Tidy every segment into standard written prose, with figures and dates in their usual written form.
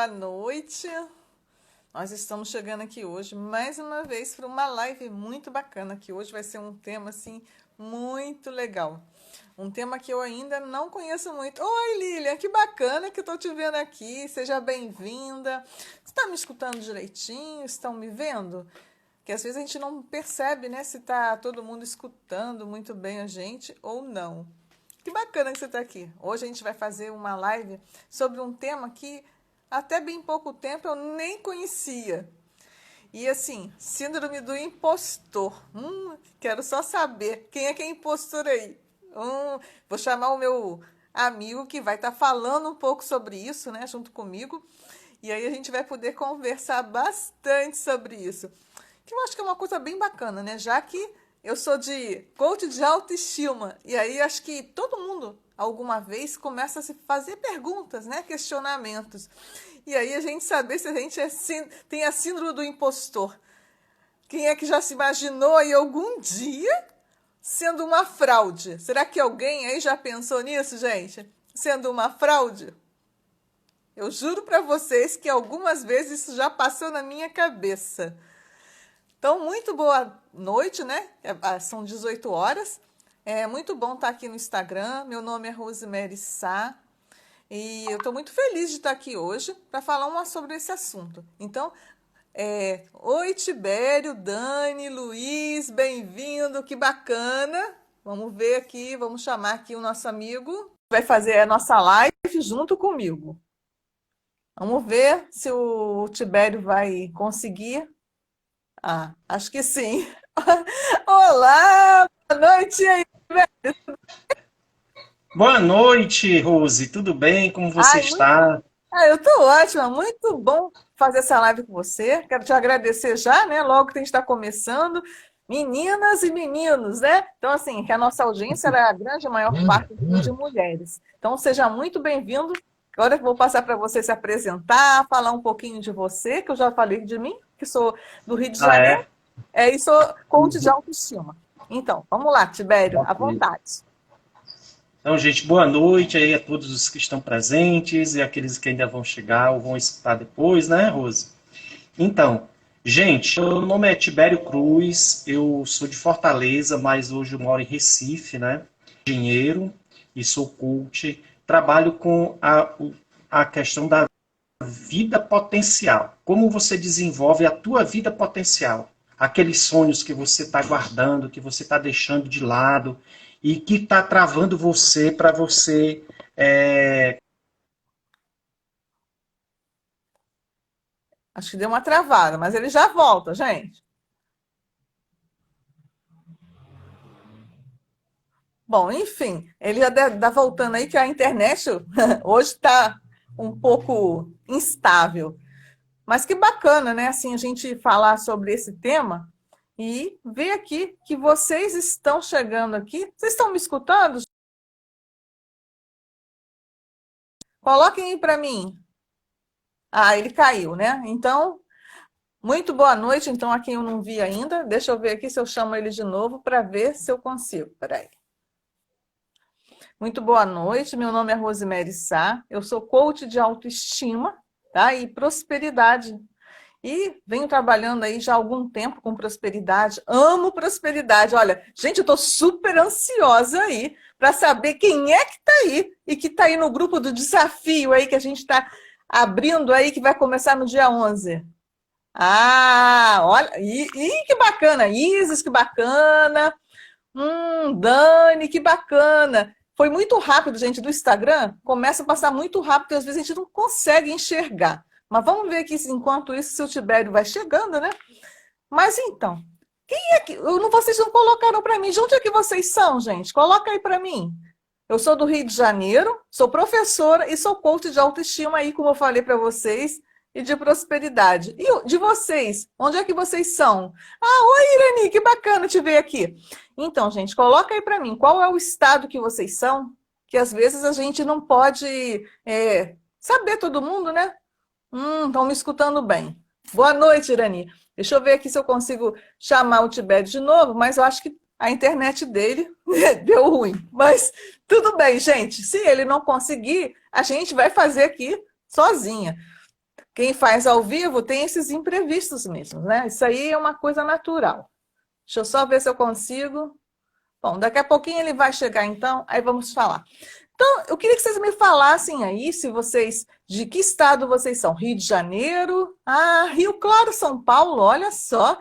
boa noite. Nós estamos chegando aqui hoje, mais uma vez, para uma live muito bacana, que hoje vai ser um tema, assim, muito legal. Um tema que eu ainda não conheço muito. Oi, Lilian, que bacana que eu estou te vendo aqui. Seja bem-vinda. Você está me escutando direitinho? Estão me vendo? Que às vezes a gente não percebe, né, se está todo mundo escutando muito bem a gente ou não. Que bacana que você está aqui. Hoje a gente vai fazer uma live sobre um tema que até bem pouco tempo eu nem conhecia. E assim, síndrome do impostor. Quero só saber quem é impostor aí. Vou chamar o meu amigo que vai estar falando um pouco sobre isso, né, junto comigo. E aí a gente vai poder conversar bastante sobre isso. Que eu acho que é uma coisa bem bacana, né? Já que eu sou de coach de autoestima. E aí acho que todo mundo, alguma vez, começa a se fazer perguntas, né? Questionamentos. E aí a gente saber se a gente tem a síndrome do impostor. Quem é que já se imaginou aí algum dia sendo uma fraude? Será que alguém aí já pensou nisso, gente? Sendo uma fraude? Eu juro para vocês que algumas vezes isso já passou na minha cabeça. Então, muito boa noite, né? São 18 horas. É muito bom estar aqui no Instagram. Meu nome é Rosemary Sá. E eu estou muito feliz de estar aqui hoje para falar sobre esse assunto. Então, oi, Tibério, Dani, Luiz, bem-vindo, que bacana. Vamos ver aqui, vamos chamar aqui o nosso amigo. Vai fazer a nossa live junto comigo. Vamos ver se o Tibério vai conseguir. Acho que sim. Olá, boa noite aí, Tibério. Boa noite, Rose. Tudo bem? Como você Ai, está? eu estou ótima, muito bom fazer essa live com você. Quero te agradecer já, né? Logo que a gente está começando. Meninas e meninos, né? Então, assim, que a nossa audiência era a grande maior parte de mulheres. Então, seja muito bem-vindo. Agora eu vou passar para você se apresentar, falar um pouquinho de você, que eu já falei de mim, que sou do Rio de Ah, Janeiro, é? e sou coach de autoestima. Então, vamos lá, Tibério, à Ok. vontade. Então, gente, boa noite aí a todos os que estão presentes e aqueles que ainda vão chegar ou vão escutar depois, né, Rose? Então, gente, meu nome é Tibério Cruz, eu sou de Fortaleza, mas hoje eu moro em Recife, né? Engenheiro e sou coach. Trabalho com a questão da vida potencial. Como você desenvolve a tua vida potencial? Aqueles sonhos que você está guardando, que você está deixando de lado e que está travando você para você. Acho que deu uma travada, mas ele já volta, gente. Bom, enfim, ele já está voltando aí que a internet hoje está um pouco instável. Mas que bacana, né? Assim, a gente falar sobre esse tema e ver aqui que vocês estão chegando aqui. Vocês estão me escutando? Coloquem aí para mim. Ele caiu, né? Então, muito boa noite. Então, a quem eu não vi ainda, deixa eu ver aqui se eu chamo ele de novo para ver se eu consigo. Peraí. Muito boa noite, meu nome é Rosemary Sá, eu sou coach de autoestima, tá? E prosperidade. E venho trabalhando aí já há algum tempo com prosperidade, amo prosperidade. Olha, gente, eu estou super ansiosa aí para saber quem é que está aí e que está aí no grupo do desafio aí que a gente está abrindo aí, que vai começar no dia 11. Olha, que bacana, Isis, que bacana. Dani, que bacana. Foi muito rápido, gente, do Instagram. Começa a passar muito rápido e às vezes a gente não consegue enxergar. Mas vamos ver aqui, enquanto isso, se o Tibério vai chegando, né? Mas então, quem é que. Vocês não colocaram para mim. De onde é que vocês são, gente? Coloca aí para mim. Eu sou do Rio de Janeiro, sou professora e sou coach de autoestima aí, como eu falei para vocês, e de prosperidade. E de vocês? Onde é que vocês são? Oi, Irani, que bacana te ver aqui. Então, gente, coloca aí para mim, qual é o estado que vocês são? Que às vezes a gente não pode saber todo mundo, né? Estão me escutando bem. Boa noite, Irani. Deixa eu ver aqui se eu consigo chamar o Tibete de novo, mas eu acho que a internet dele deu ruim. Mas tudo bem, gente. Se ele não conseguir, a gente vai fazer aqui sozinha. quem faz ao vivo tem esses imprevistos mesmo, né? Isso aí é uma coisa natural. Deixa eu só ver se eu consigo. Bom, daqui a pouquinho ele vai chegar então, aí vamos falar. Então, eu queria que vocês me falassem aí, se vocês, de que estado vocês são? Rio de Janeiro? Ah, Rio Claro, São Paulo, olha só.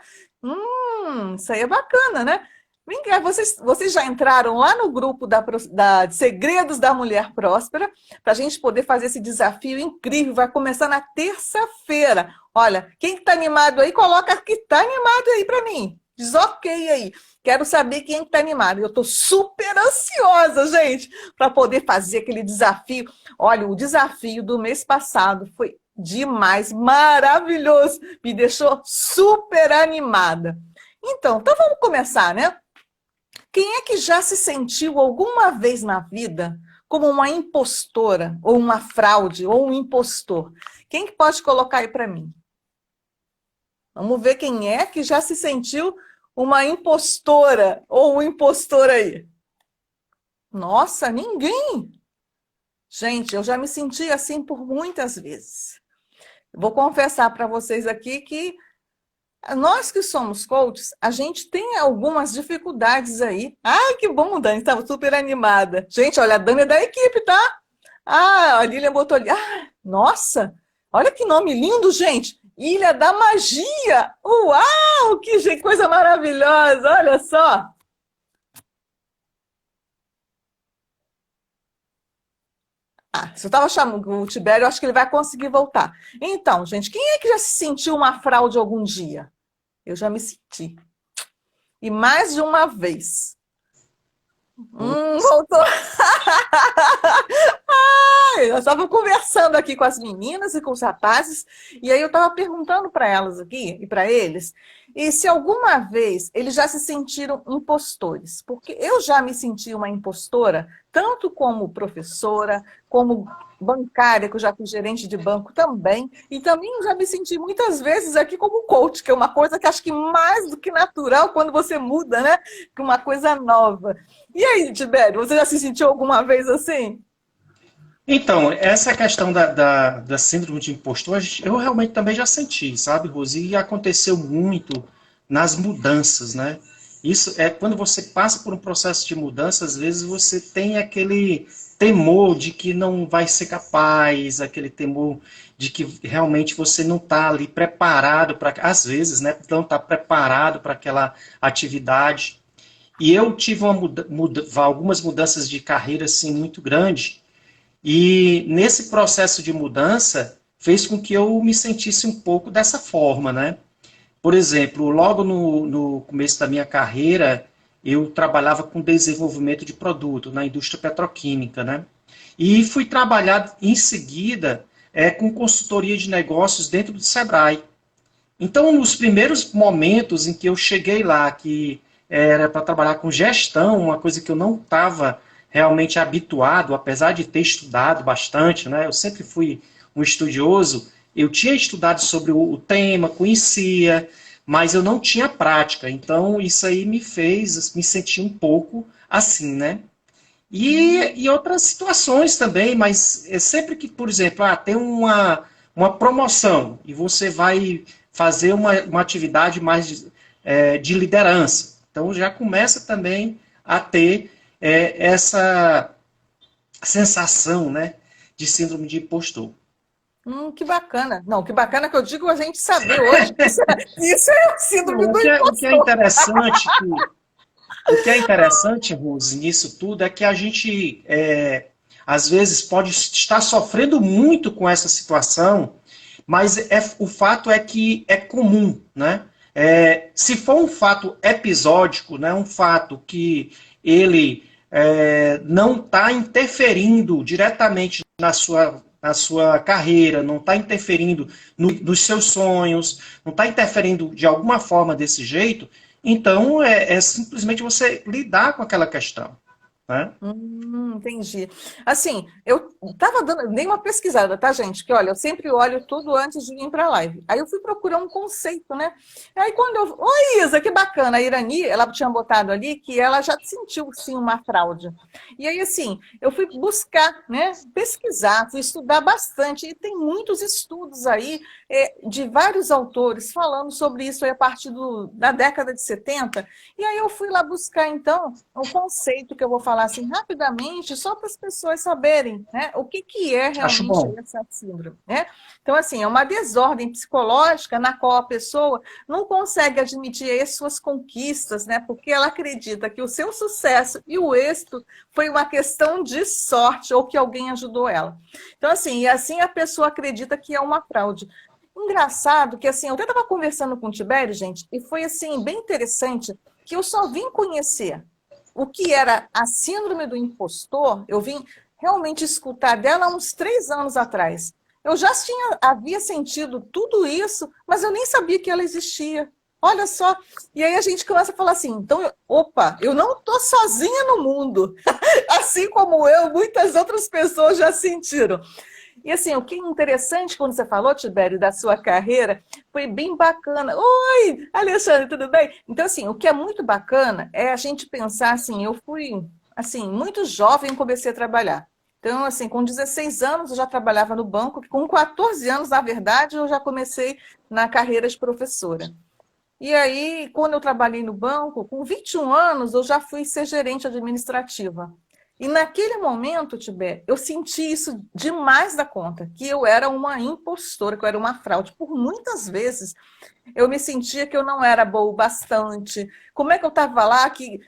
Isso aí é bacana, né? Vem cá, vocês já entraram lá no grupo da Segredos da Mulher Próspera, para a gente poder fazer esse desafio incrível. Vai começar na terça-feira. Olha, quem está animado aí, coloca que está animado aí para mim. Diz ok aí. Quero saber quem está animado. Eu estou super ansiosa, gente, para poder fazer aquele desafio. Olha, o desafio do mês passado foi demais, maravilhoso. Me deixou super animada. Então vamos começar, né? Quem é que já se sentiu alguma vez na vida como uma impostora, ou uma fraude, ou um impostor? Quem que pode colocar aí para mim? Vamos ver quem é que já se sentiu uma impostora ou um impostor aí. Nossa, ninguém! Gente, eu já me senti assim por muitas vezes. Vou confessar para vocês aqui que nós que somos coaches, a gente tem algumas dificuldades aí. Ai, que bom, Dani, estava super animada. Gente, olha, a Dani é da equipe, tá? Ah, a Lília botou ali. Ah, nossa, olha que nome lindo, gente. Ilha da Magia. Uau, que coisa maravilhosa, olha só. Ah, se eu estava chamando o Tibério, eu acho que ele vai conseguir voltar. Então, gente, quem é que já se sentiu uma fraude algum dia? Eu já me senti. E mais de uma vez. Voltou. Ai, eu estava conversando aqui com as meninas e com os rapazes, e aí eu estava perguntando para elas aqui e para eles, e se alguma vez eles já se sentiram impostores. Porque eu já me senti uma impostora, tanto como professora, como bancária, que eu já fui gerente de banco também, e também já me senti muitas vezes aqui como coach, que é uma coisa que acho que mais do que natural quando você muda, né? Que uma coisa nova. E aí, Tibério, você já se sentiu alguma vez assim? Então, essa questão da síndrome de impostor, eu realmente também já senti, sabe, Rose? E aconteceu muito nas mudanças, né? Isso é quando você passa por um processo de mudança, às vezes você tem aquele temor de que não vai ser capaz, aquele temor de que realmente você não está ali preparado para, às vezes, né? Não está preparado para aquela atividade. E eu tive algumas mudanças de carreira assim muito grandes. E nesse processo de mudança, fez com que eu me sentisse um pouco dessa forma, né? Por exemplo, logo no começo da minha carreira, eu trabalhava com desenvolvimento de produto na indústria petroquímica, né? E fui trabalhar em seguida com consultoria de negócios dentro do Sebrae. Então, nos primeiros momentos em que eu cheguei lá, que era para trabalhar com gestão, uma coisa que eu não estava realmente habituado, apesar de ter estudado bastante, né? Eu sempre fui um estudioso, eu tinha estudado sobre o tema, conhecia, mas eu não tinha prática. Então, isso aí me fez me sentir um pouco assim, né? E outras situações também, mas é sempre que, por exemplo, tem uma promoção e você vai fazer uma atividade mais de liderança. Então, já começa também a ter essa sensação, né, de síndrome de impostor. Que bacana. Não, que bacana que eu digo a gente saber hoje. Isso é o síndrome do O que é impostor. interessante, Rose, nisso tudo é que a gente, às vezes, pode estar sofrendo muito com essa situação, mas o fato é que é comum, né? Se for um fato episódico, né, um fato que ele não está interferindo diretamente na sua carreira, não está interferindo nos seus sonhos, não está interferindo de alguma forma desse jeito, então é simplesmente você lidar com aquela questão. né? Entendi. Assim, eu tava dando, dei uma pesquisada, tá, gente? Que olha, eu sempre olho tudo antes de vir para a live. Aí eu fui procurar um conceito, né? Aí quando eu. Oi, Isa, que bacana! A Irani, ela tinha botado ali que ela já sentiu sim uma fraude. E aí, assim, eu fui buscar, né? Pesquisar, fui estudar bastante. E tem muitos estudos aí de vários autores falando sobre isso aí a partir da década de 70. E aí eu fui lá buscar, então, o conceito que eu vou falar assim rapidamente, só para as pessoas saberem, né, o que é Acho realmente bom. essa síndrome, né? Então, assim, é uma desordem psicológica na qual a pessoa não consegue admitir as suas conquistas, né? Porque ela acredita que o seu sucesso e o êxito foi uma questão de sorte ou que alguém ajudou ela. Então, assim, e assim a pessoa acredita que é uma fraude. Engraçado que, assim, eu até estava conversando com o Tibério, gente, e foi, assim, bem interessante que eu só vim conhecer o que era a síndrome do impostor, eu vim realmente escutar dela há uns 3 anos atrás. Eu já havia sentido tudo isso, mas eu nem sabia que ela existia. Olha só. E aí a gente começa a falar assim, então, opa, eu não estou sozinha no mundo. Assim como eu, muitas outras pessoas já sentiram. E assim, o que é interessante quando você falou, Tibério, da sua carreira, foi bem bacana. Oi, Alexandre, tudo bem? Então, assim, o que é muito bacana é a gente pensar assim, eu fui, assim, muito jovem e comecei a trabalhar. Então, assim, com 16 anos eu já trabalhava no banco, com 14 anos, na verdade, eu já comecei na carreira de professora. E aí, quando eu trabalhei no banco, com 21 anos, eu já fui ser gerente administrativa. E naquele momento, Tibé, eu senti isso demais da conta, que eu era uma impostora, que eu era uma fraude. Por muitas vezes eu me sentia que eu não era boa o bastante. Como é que eu estava lá que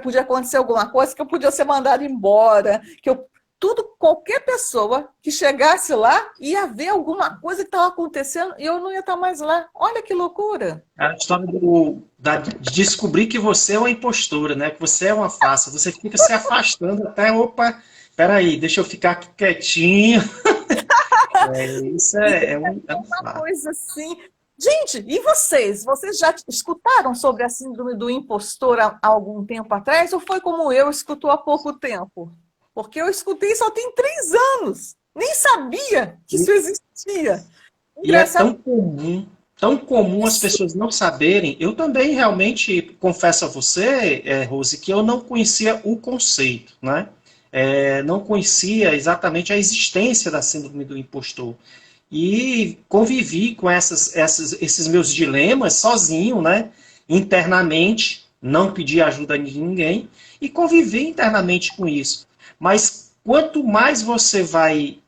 podia acontecer alguma coisa, que eu podia ser mandada embora, que eu tudo, qualquer pessoa que chegasse lá ia ver alguma coisa que estava acontecendo e eu não ia estar mais lá. Olha que loucura! A história de descobrir que você é uma impostora, né? Que você é uma farsa. Você fica se afastando até, opa, peraí, deixa eu ficar aqui quietinho. Isso E é um uma fato. coisa assim. Gente, e vocês? Vocês já escutaram sobre a síndrome do impostor há algum tempo atrás? Ou foi como eu, escutou há pouco tempo? Porque eu escutei só tem 3 anos. Nem sabia que isso existia. E é Engraçado tão comum as isso. pessoas não saberem. Eu também realmente confesso a você, Rose, que eu não conhecia o conceito, né? Não conhecia exatamente a existência da síndrome do impostor. E convivi com esses meus dilemas sozinho, né? Internamente, não pedi ajuda de ninguém e convivi internamente com isso. Mas quanto mais você vai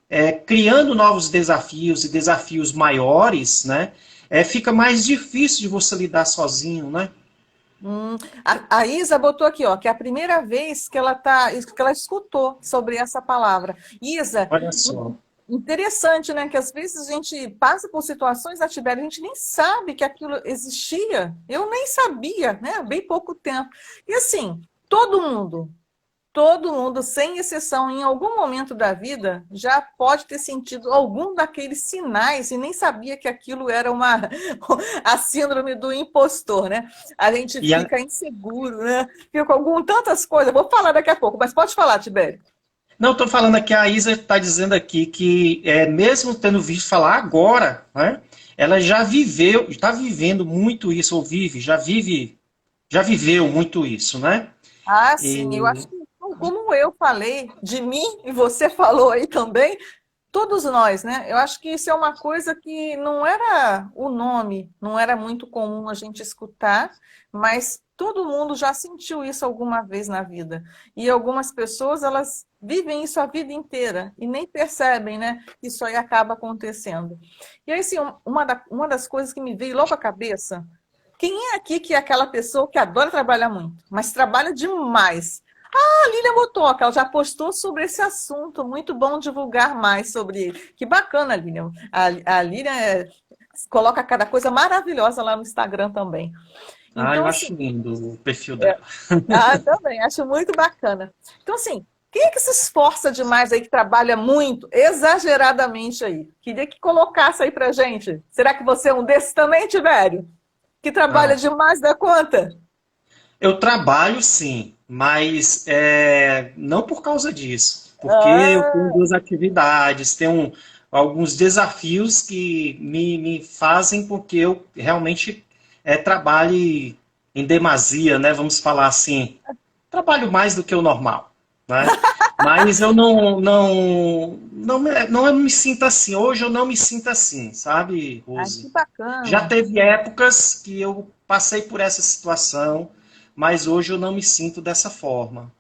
criando novos desafios e desafios maiores, né? Fica mais difícil de você lidar sozinho, né? A Isa botou aqui, ó, que é a primeira vez que ela escutou sobre essa palavra. Isa, Olha só. interessante, né? Que às vezes a gente passa por situações na Tibéria, a gente nem sabe que aquilo existia. Eu nem sabia, né? Há bem pouco tempo. E assim, todo mundo, sem exceção, em algum momento da vida, já pode ter sentido algum daqueles sinais e nem sabia que aquilo era a síndrome do impostor, né? A gente E a, fica inseguro, né? Fica com tantas coisas. Vou falar daqui a pouco, mas pode falar, Tibério. não, estou falando aqui, a Isa está dizendo aqui que, mesmo tendo visto falar agora, né, ela já viveu, está vivendo muito isso, ou já viveu muito isso, né? Ah, sim, eu E, acho que como eu falei de mim e você falou aí também, todos nós, né? Eu acho que isso é uma coisa que não era o nome, não era muito comum a gente escutar, mas todo mundo já sentiu isso alguma vez na vida. E algumas pessoas, elas vivem isso a vida inteira e nem percebem, né? Que isso aí acaba acontecendo. E aí, assim, uma das coisas que me veio logo à cabeça, quem é aqui que é aquela pessoa que adora trabalhar muito, mas trabalha demais? A Lília Motoca, ela já postou sobre esse assunto. Muito bom divulgar mais sobre ele. Que bacana, Lília. A Lília coloca cada coisa maravilhosa lá no Instagram também. eu Então, assim, acho lindo o perfil dela. também, acho muito bacana. Então, assim, quem é que se esforça demais aí, que trabalha muito, exageradamente aí? Queria que colocasse aí pra gente. Será que você é um desses também, Tibério? Que trabalha Ah, demais da conta? Eu trabalho sim, mas não por causa disso, porque eu tenho Ah, duas atividades, tenho alguns desafios que me fazem com que eu realmente trabalhe em demasia, né? Vamos falar assim, trabalho mais do que o normal, né? Mas eu não me sinto assim. Hoje eu não me sinto assim, sabe, que Rose? Já bacana. teve épocas que eu passei por essa situação, mas hoje eu não me sinto dessa forma.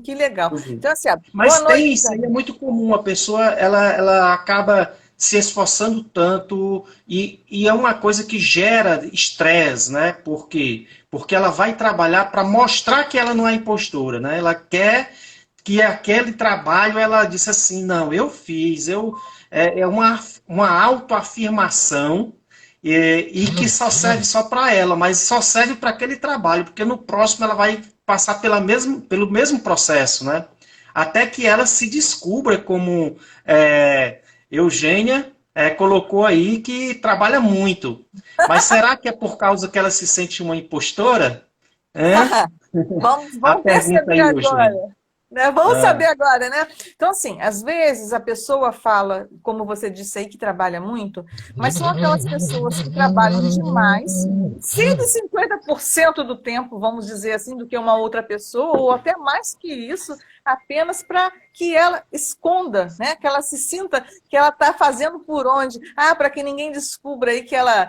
Que legal. Então, assim, ó, boa Mas noite, tem, isso aí é Dani. muito comum. A pessoa, ela acaba se esforçando tanto e é uma coisa que gera estresse, né? Por quê? Porque ela vai trabalhar para mostrar que ela não é impostora, né? Ela quer que aquele trabalho, ela disse assim, não, eu fiz, é uma autoafirmação e que só serve só para ela, mas só serve para aquele trabalho, porque no próximo ela vai passar pelo mesmo processo, né? Até que ela se descubra como Eugênia colocou aí que trabalha muito. Mas será que é por causa que ela se sente uma impostora? É? A Vamos pergunta perceber aí, Eugênia. agora. Né? Vamos Ah, saber agora, né? Então, assim, às vezes a pessoa fala, como você disse aí, que trabalha muito, mas são aquelas pessoas que trabalham demais, 150% do tempo, vamos dizer assim, do que uma outra pessoa, ou até mais que isso, apenas para que ela esconda, né? Que ela se sinta que ela está fazendo por onde. Ah, para que ninguém descubra aí que ela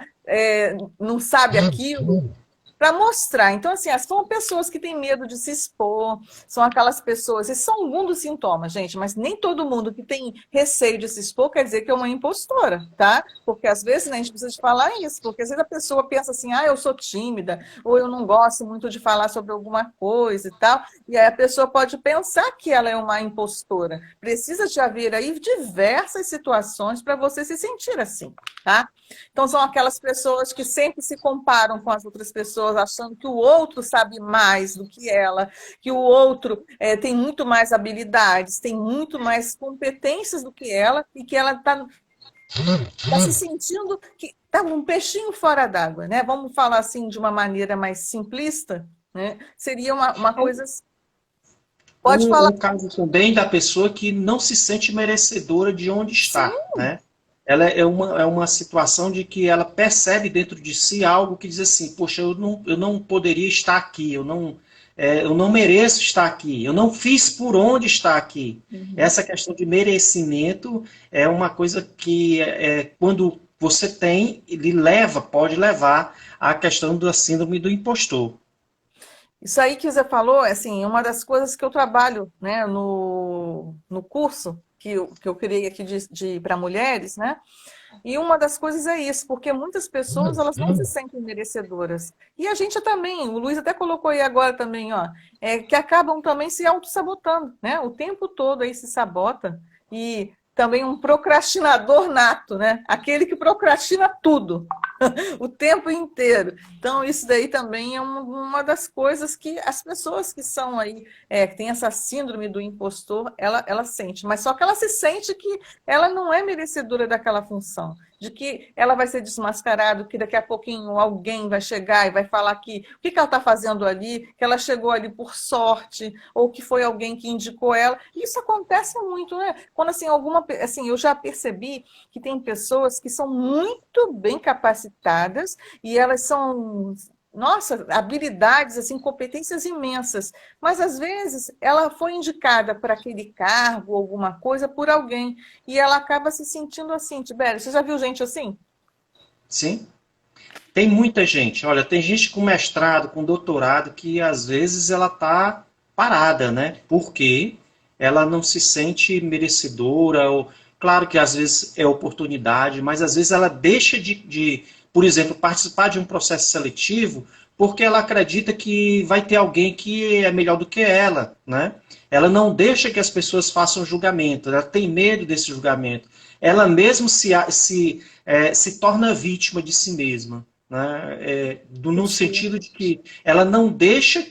não sabe aquilo, para mostrar. Então, assim, são pessoas que têm medo de se expor, são aquelas pessoas, esses são alguns dos sintomas, gente, mas nem todo mundo que tem receio de se expor quer dizer que é uma impostora, tá? Porque às vezes, né, a gente precisa de falar isso, porque às vezes a pessoa pensa assim, ah, eu sou tímida, ou eu não gosto muito de falar sobre alguma coisa e tal, e aí a pessoa pode pensar que ela é uma impostora. Precisa de haver aí diversas situações para você se sentir assim, tá? Então, são aquelas pessoas que sempre se comparam com as outras pessoas, achando que o outro sabe mais do que ela, que o outro tem muito mais habilidades, tem muito mais competências do que ela, e que ela tá se sentindo que está um peixinho fora d'água, né? Vamos falar assim de uma maneira mais simplista, né? Seria uma coisa. Pode falar. um caso também da pessoa que não se sente merecedora de onde Sim, está, né? Ela é uma situação de que ela percebe dentro de si algo que diz assim, poxa, eu não poderia estar aqui, eu não mereço estar aqui, eu não fiz por onde estar aqui. uhum. Essa questão de merecimento é uma coisa que, quando você tem, ele pode levar à questão da síndrome do impostor. Isso aí que você falou, assim, uma das coisas que eu trabalho, né, no curso que eu criei aqui para mulheres, né? E uma das coisas é isso, porque muitas pessoas elas não se sentem merecedoras. E a gente também, o Luiz até colocou aí agora também, ó, que acabam também se auto-sabotando, né? O tempo todo aí se sabota. E também um procrastinador nato, né? Aquele que procrastina tudo o tempo inteiro. Então, isso daí também é uma das coisas que as pessoas que são aí, que tem essa síndrome do impostor, ela sente. Mas só que ela se sente que ela não é merecedora daquela função. De que ela vai ser desmascarada, que daqui a pouquinho alguém vai chegar e vai falar que o que ela está fazendo ali, que ela chegou ali por sorte, ou que foi alguém que indicou ela. Isso acontece muito, né? Quando assim, assim, eu já percebi que tem pessoas que são muito bem capacitadas e elas são, nossa, habilidades, assim, competências imensas. Mas às vezes ela foi indicada para aquele cargo, alguma coisa, por alguém, e ela acaba se sentindo assim. Tibério, você já viu gente assim? Sim? Tem muita gente, olha, tem gente com mestrado, com doutorado, que às vezes ela está parada, né? Porque ela não se sente merecedora, ou, claro que às vezes é oportunidade, mas às vezes ela deixa por exemplo, participar de um processo seletivo porque ela acredita que vai ter alguém que é melhor do que ela, né? Ela não deixa que as pessoas façam julgamento, ela tem medo desse julgamento. Ela mesmo se torna vítima de si mesma, né? No Entendi. sentido de que ela não deixa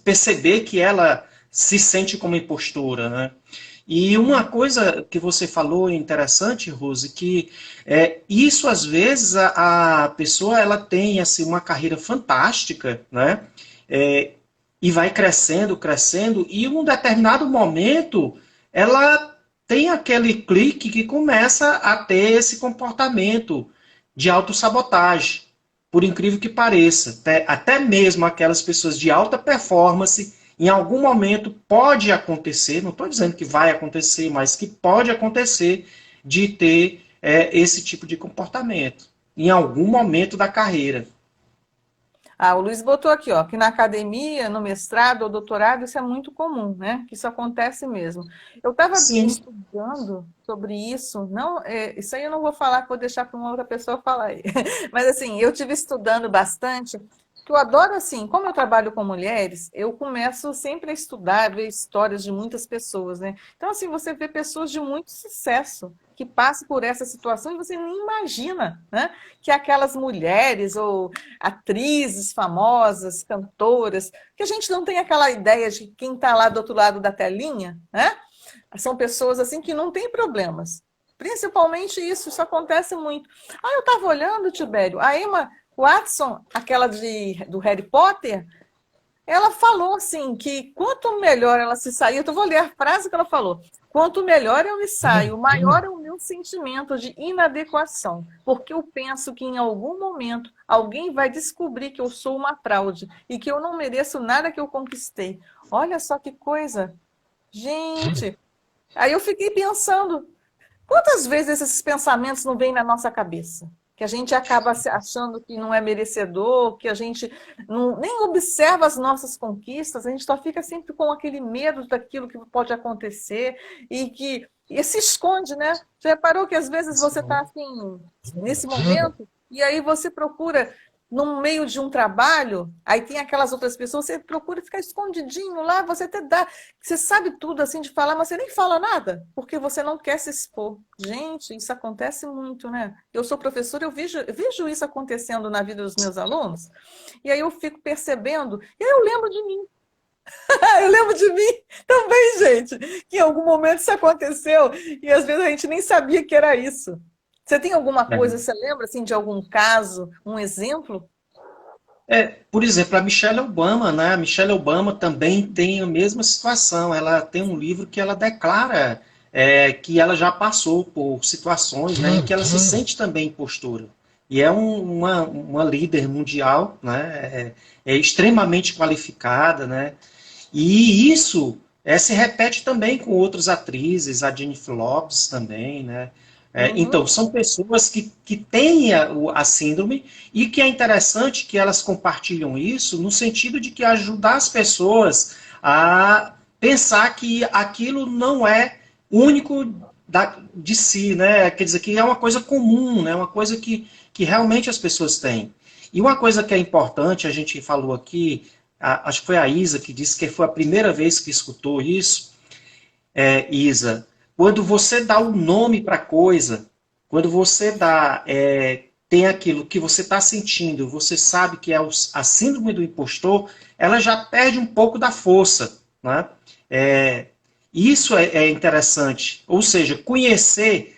perceber que ela se sente como impostora, né? E uma coisa que você falou interessante, Rose, que isso às vezes a pessoa ela tem assim uma carreira fantástica, né? e vai crescendo, crescendo, e em um determinado momento ela tem aquele clique que começa a ter esse comportamento de autossabotagem. Por incrível que pareça, até mesmo aquelas pessoas de alta performance, em algum momento pode acontecer, não estou dizendo que vai acontecer, mas que pode acontecer de ter esse tipo de comportamento em algum momento da carreira. Ah, o Luiz botou aqui, ó, que na academia, no mestrado ou doutorado, isso é muito comum, né? Que isso acontece mesmo. Eu estava Sim. estudando sobre isso, não, isso aí eu não vou falar, vou deixar para uma outra pessoa falar aí. Mas assim, eu tive estudando bastante, que eu adoro assim, como eu trabalho com mulheres, eu começo sempre a estudar, ver histórias de muitas pessoas, né? Então assim, você vê pessoas de muito sucesso que passam por essa situação e você nem imagina, né? Que aquelas mulheres ou atrizes famosas, cantoras, que a gente não tem aquela ideia de quem está lá do outro lado da telinha, né? São pessoas assim que não têm problemas. Principalmente isso acontece muito. Ah, eu estava olhando, Tibério, a Emma Watson, aquela do Harry Potter, ela falou assim que quanto melhor ela se sair, eu vou ler a frase que ela falou. Quanto melhor eu me saio, maior é o meu sentimento de inadequação, porque eu penso que em algum momento alguém vai descobrir que eu sou uma fraude e que eu não mereço nada que eu conquistei. Olha só que coisa. Gente, aí eu fiquei pensando, quantas vezes esses pensamentos não vêm na nossa cabeça? Que a gente acaba achando que não é merecedor, que a gente nem observa as nossas conquistas, a gente só fica sempre com aquele medo daquilo que pode acontecer e se esconde, né? Já reparou que às vezes você está assim, nesse momento, e aí você procura no meio de um trabalho, aí tem aquelas outras pessoas, você procura ficar escondidinho lá, você até dá, você sabe tudo assim de falar, mas você nem fala nada, porque você não quer se expor. Gente, isso acontece muito, né? Eu sou professora, eu vejo isso acontecendo na vida dos meus alunos, e aí eu fico percebendo, e aí eu lembro de mim. Eu lembro de mim também, gente, que em algum momento isso aconteceu, e às vezes a gente nem sabia que era isso. Você tem alguma coisa, você lembra assim, de algum caso, um exemplo? Por exemplo, a Michelle Obama, né? A Michelle Obama também tem a mesma situação. Ela tem um livro que ela declara que ela já passou por situações, né, em que ela se sente também impostora. E é uma líder mundial, né? É extremamente qualificada, né? E isso se repete também com outras atrizes, a Jennifer Lopez também, né? Uhum. Então, são pessoas que têm a síndrome e que é interessante que elas compartilham isso no sentido de que ajudar as pessoas a pensar que aquilo não é único de si, né? Quer dizer, que é uma coisa comum, né? Uma coisa que realmente as pessoas têm. E uma coisa que é importante, a gente falou aqui, acho que foi a Isa que disse que foi a primeira vez que escutou isso, Isa, quando você dá um nome para a coisa, quando você tem aquilo que você está sentindo, você sabe que é a síndrome do impostor, ela já perde um pouco da força. Né? É, isso é interessante. Ou seja, conhecer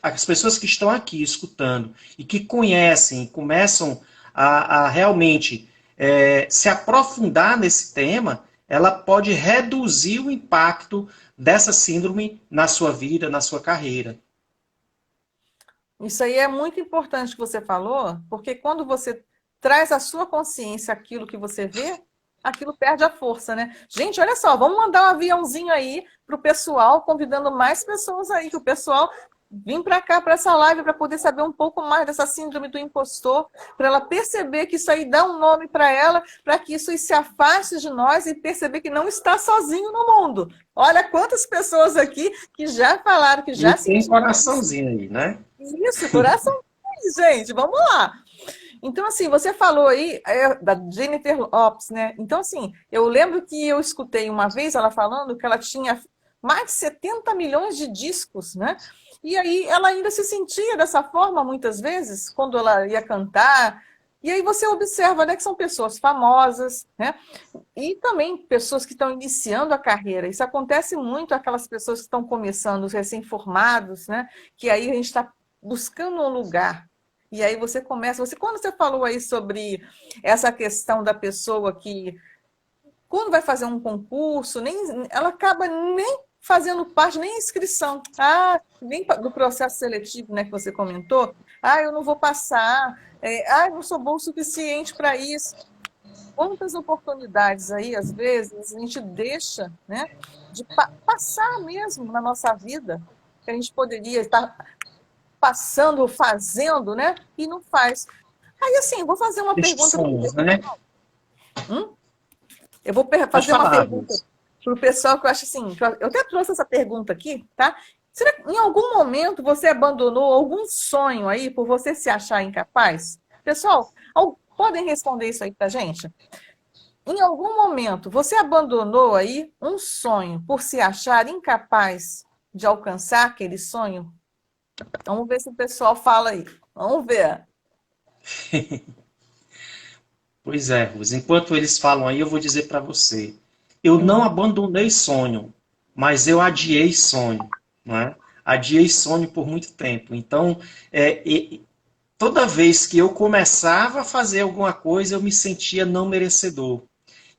as pessoas que estão aqui escutando e que conhecem e começam a realmente se aprofundar nesse tema, ela pode reduzir o impacto dessa síndrome na sua vida, na sua carreira. Isso aí é muito importante que você falou, porque quando você traz à sua consciência aquilo que você vê, aquilo perde a força, né? Gente, olha só, vamos mandar um aviãozinho aí para o pessoal, convidando mais pessoas aí, que o pessoal vir para cá, para essa live, para poder saber um pouco mais dessa síndrome do impostor, para ela perceber que isso aí dá um nome para ela, para que isso aí se afaste de nós e perceber que não está sozinho no mundo. Olha quantas pessoas aqui que já falaram, que E já tem sentiram isso. coraçãozinho aí, né? Isso, coração, gente, vamos lá. Então, assim, você falou aí da Jennifer Lopez, né? Então, assim, eu lembro que eu escutei uma vez ela falando que ela tinha mais de 70 milhões de discos, né? E aí ela ainda se sentia dessa forma muitas vezes, quando ela ia cantar. E aí você observa, né, que são pessoas famosas, né? E também pessoas que estão iniciando a carreira. Isso acontece muito aquelas pessoas que estão começando, os recém-formados, né? Que aí a gente está buscando um lugar. E aí você começa. Quando você falou aí sobre essa questão da pessoa que quando vai fazer um concurso, ela acaba nem fazendo parte, nem inscrição. Ah, nem do processo seletivo, né, que você comentou. Ah, eu não vou passar. Eu não sou bom o suficiente para isso. Quantas oportunidades aí, às vezes, a gente deixa, né, de passar mesmo na nossa vida, que a gente poderia estar passando, fazendo, né, e não faz. Aí, assim, vou fazer uma pergunta para o Questões, né? pessoal. Eu vou Pode fazer uma falar, pergunta Rose. para o pessoal que eu acho assim, eu até trouxe essa pergunta aqui, tá? Será que em algum momento você abandonou algum sonho aí por você se achar incapaz? Pessoal, podem responder isso aí pra gente? Em algum momento você abandonou aí um sonho por se achar incapaz de alcançar aquele sonho? Vamos ver se o pessoal fala aí. Vamos ver. Pois é, Rose. Enquanto eles falam aí, eu vou dizer para você. Eu não Uhum. abandonei sonho, mas eu adiei sonho, não é? Adiei sonho por muito tempo. Então, toda vez que eu começava a fazer alguma coisa, eu me sentia não merecedor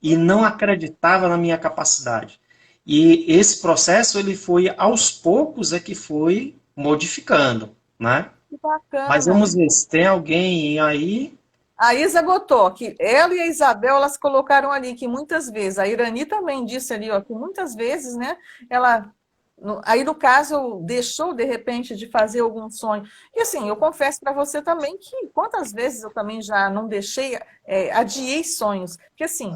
e não acreditava na minha capacidade. E esse processo ele foi aos poucos é que foi modificando, né? Que Mas bacana. vamos ver se tem alguém aí. A Isa botou que ela e a Isabel, elas colocaram ali que muitas vezes, a Irani também disse ali, ó, que muitas vezes, né, ela, aí no caso, deixou de repente de fazer algum sonho. E assim, eu confesso para você também que quantas vezes eu também já não deixei, adiei sonhos. Porque assim,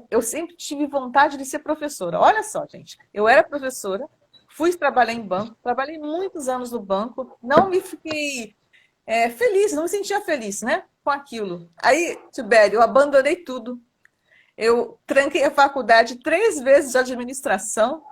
eu sempre tive vontade de ser professora. Olha só, gente, eu era professora, fui trabalhar em banco, trabalhei muitos anos no banco, não me fiquei feliz, não me sentia feliz, né? Com aquilo. Aí, Tibério, eu abandonei tudo. Eu tranquei a faculdade 3 vezes de administração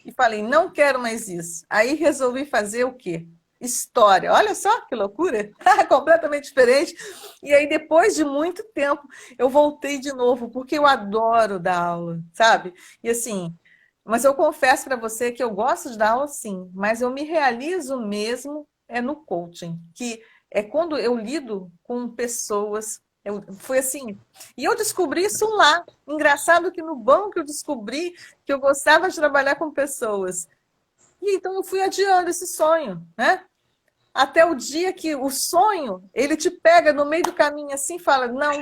e falei, não quero mais isso. Aí resolvi fazer o quê? História. Olha só que loucura! Completamente diferente. E aí, depois de muito tempo, eu voltei de novo, porque eu adoro dar aula, sabe? E assim, mas eu confesso para você que eu gosto de dar aula, sim, mas eu me realizo mesmo no coaching, que é quando eu lido com pessoas. Foi assim. E eu descobri isso lá. Engraçado que no banco eu descobri que eu gostava de trabalhar com pessoas. E então eu fui adiando esse sonho, né? Até o dia que o sonho, ele te pega no meio do caminho assim e fala: não,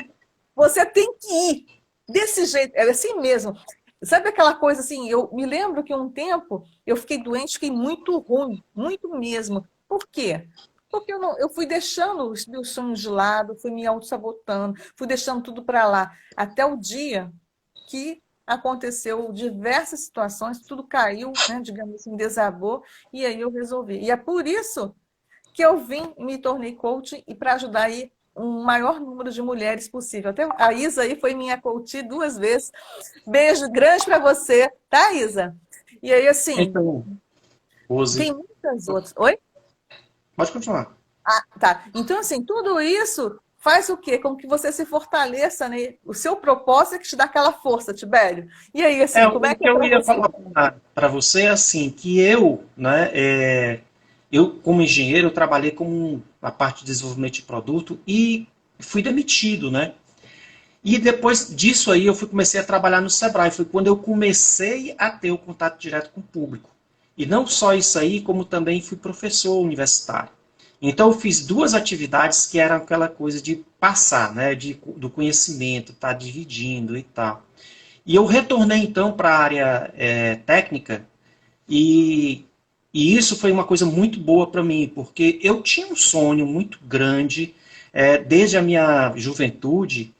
você tem que ir. Desse jeito, é assim mesmo. Sabe aquela coisa assim? Eu me lembro que um tempo eu fiquei doente, fiquei muito ruim, muito mesmo. Por quê? Porque eu fui deixando os meus sonhos de lado, fui me auto-sabotando, fui deixando tudo para lá. Até o dia que aconteceu diversas situações, tudo caiu, né, digamos assim, desabou, e aí eu resolvi. E é por isso que eu vim e me tornei coach e para ajudar aí um maior número de mulheres possível. Até a Isa aí foi minha coach 2 vezes. Beijo grande para você, tá, Isa? E aí, assim, Então, tem Rose, muitas outras. Oi? pode continuar. Ah, tá. Então, assim, tudo isso faz o quê? Com que você se fortaleça, né? O seu propósito é que te dá aquela força, Tibério. E aí, assim, como é O que que é eu para ia você? falar para você é assim, que eu, né, eu como engenheiro, eu trabalhei com a parte de desenvolvimento de produto e fui demitido, né? E depois disso aí eu comecei a trabalhar no Sebrae, foi quando eu comecei a ter o contato direto com o público. E não só isso aí, como também fui professor universitário. Então eu fiz duas atividades que eram aquela coisa de passar, né, do conhecimento, tá dividindo e tal. E eu retornei então para a área técnica e, e isso foi uma coisa muito boa para mim, porque eu tinha um sonho muito grande desde a minha juventude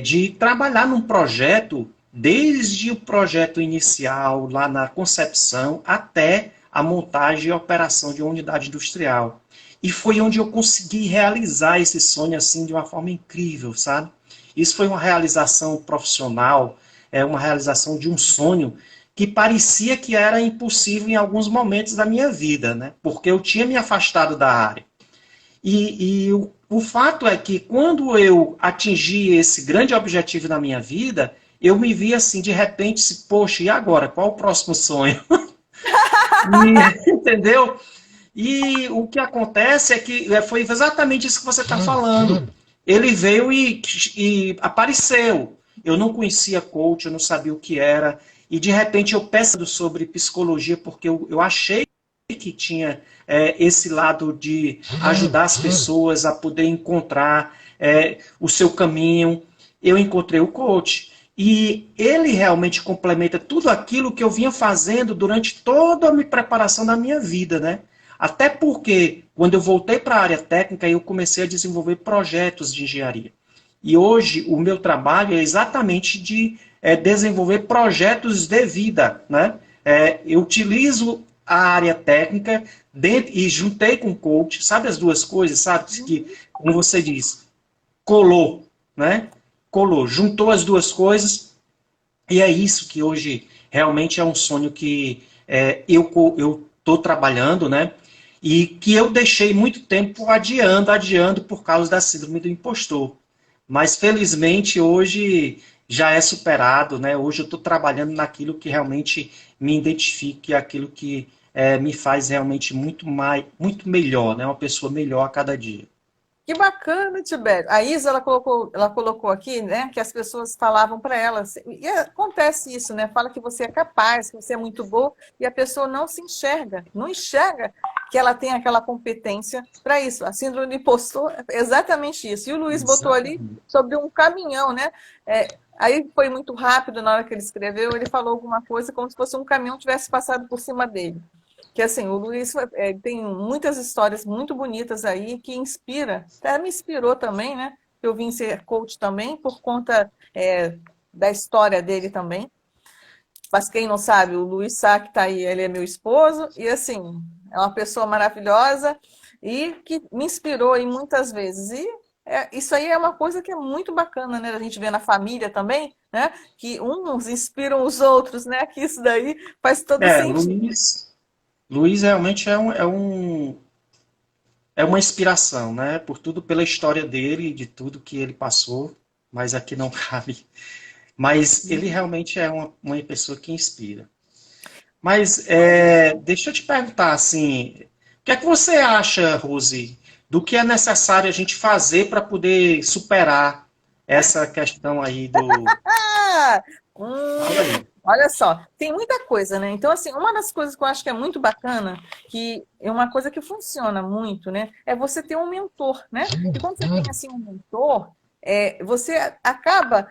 de trabalhar num projeto, desde o projeto inicial, lá na concepção, até a montagem e operação de uma unidade industrial. E foi onde eu consegui realizar esse sonho assim de uma forma incrível, sabe? Isso foi uma realização profissional, uma realização de um sonho que parecia que era impossível em alguns momentos da minha vida, né? Porque eu tinha me afastado da área. E o fato é que quando eu atingi esse grande objetivo na minha vida, eu me vi assim, de repente, poxa, e agora? Qual o próximo sonho? Entendeu? E o que acontece é que foi exatamente isso que você está falando. Ele veio e apareceu. eu não conhecia coach, eu não sabia o que era, e de repente eu peço sobre psicologia porque eu achei que tinha esse lado de ajudar as pessoas a poder encontrar o seu caminho. Eu encontrei o coach. E ele realmente complementa tudo aquilo que eu vinha fazendo durante toda a minha preparação da minha vida, né? Até porque, quando eu voltei para a área técnica, eu comecei a desenvolver projetos de engenharia. E hoje, o meu trabalho é exatamente de desenvolver projetos de vida, né? Eu utilizo a área técnica e juntei com o coach, sabe as duas coisas, sabe? Que, como você diz, colou, né? Colou, juntou as duas coisas, e é isso que hoje realmente é um sonho que eu estou trabalhando, né? E que eu deixei muito tempo adiando por causa da síndrome do impostor. Mas felizmente hoje já é superado, né? Hoje eu estou trabalhando naquilo que realmente me identifica, aquilo que me faz realmente muito melhor, né? Uma pessoa melhor a cada dia. Que bacana, Tibério. A Isa, ela colocou aqui, né, que as pessoas falavam para ela, e acontece isso, né? Fala que você é capaz, que você é muito bom, e a pessoa não se enxerga, não enxerga que ela tem aquela competência para isso. A síndrome do impostor é exatamente isso. E o Luiz botou ali Exatamente. sobre um caminhão, né? Aí foi muito rápido na hora que ele escreveu, ele falou alguma coisa como se fosse um caminhão tivesse passado por cima dele. Que assim, o Luiz tem muitas histórias muito bonitas aí que inspira, até me inspirou também, né? Eu vim ser coach também por conta da história dele também. Mas quem não sabe, o Luiz Sá que está aí, ele é meu esposo, e assim, é uma pessoa maravilhosa e que me inspirou aí muitas vezes. E isso aí é uma coisa que é muito bacana, né? A gente vê na família também, né? Que uns inspiram os outros, né? Que isso daí faz todo sentido. Luiz realmente é uma inspiração, né? Por tudo, pela história dele, de tudo que ele passou, mas aqui não cabe. Mas ele realmente é uma pessoa que inspira. Mas deixa eu te perguntar, assim, o que é que você acha, Rose, do que é necessário a gente fazer para poder superar essa questão aí do... Ah, Fala aí. olha só, tem muita coisa, né? Então, assim, uma das coisas que eu acho que é muito bacana, que é uma coisa que funciona muito, né? É você ter um mentor, né? E quando você tem, assim, um mentor, você acaba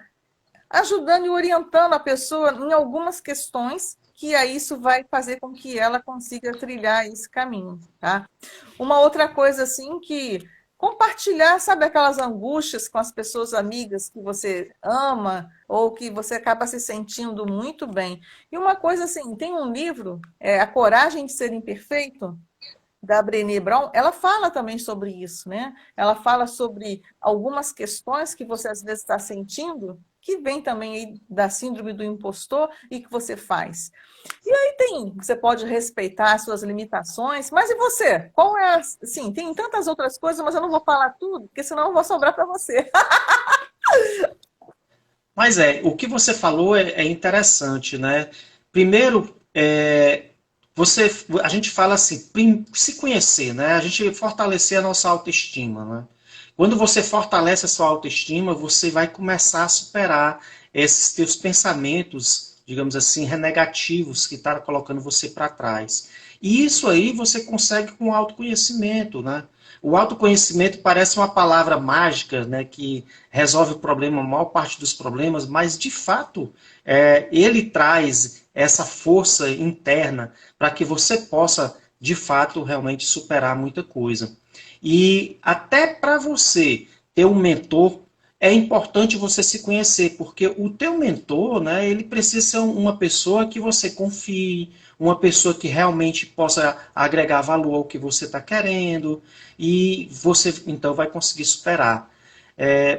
ajudando e orientando a pessoa em algumas questões que aí isso vai fazer com que ela consiga trilhar esse caminho, tá? Uma outra coisa assim que compartilhar, sabe aquelas angústias com as pessoas amigas que você ama ou que você acaba se sentindo muito bem. E uma coisa assim, tem um livro, A Coragem de Ser Imperfeito, da Brené Brown, ela fala também sobre isso, né? Ela fala sobre algumas questões que você às vezes está sentindo, que vem também aí da síndrome do impostor e que você faz. E aí você pode respeitar as suas limitações, mas e você? Qual é, sim, tem tantas outras coisas, mas eu não vou falar tudo, porque senão eu vou sobrar para você. Mas o que você falou é interessante, né? Primeiro, a gente fala assim, se conhecer, né? A gente fortalecer a nossa autoestima, né? Quando você fortalece a sua autoestima, você vai começar a superar esses teus pensamentos, digamos assim, renegativos que estão colocando você para trás. E isso aí você consegue com o autoconhecimento, né? O autoconhecimento parece uma palavra mágica, né, que resolve o problema, a maior parte dos problemas, mas de fato ele traz essa força interna para que você possa, de fato, realmente superar muita coisa. E até para você ter um mentor, é importante você se conhecer, porque o teu mentor, né, ele precisa ser uma pessoa que você confie, uma pessoa que realmente possa agregar valor ao que você está querendo, e você então vai conseguir superar.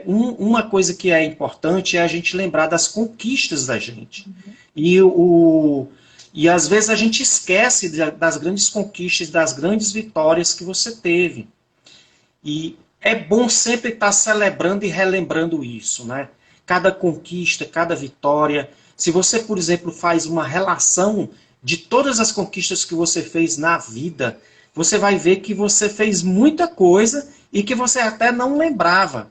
Uma coisa que é importante é a gente lembrar das conquistas da gente. E às vezes a gente esquece das grandes conquistas, das grandes vitórias que você teve. E é bom sempre estar celebrando e relembrando isso, né? Cada conquista, cada vitória. Se você, por exemplo, faz uma relação de todas as conquistas que você fez na vida, você vai ver que você fez muita coisa e que você até não lembrava.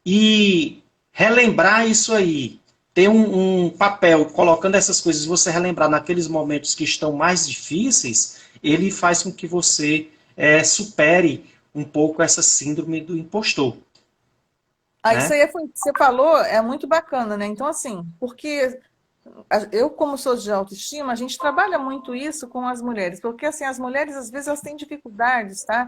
E relembrar isso aí, ter um papel colocando essas coisas, você relembrar naqueles momentos que estão mais difíceis, ele faz com que você supere um pouco essa síndrome do impostor, Ah, isso né? aí foi, que você falou é muito bacana, né? Então, assim, porque eu, como sou de autoestima, a gente trabalha muito isso com as mulheres, porque assim, as mulheres às vezes elas têm dificuldades, tá?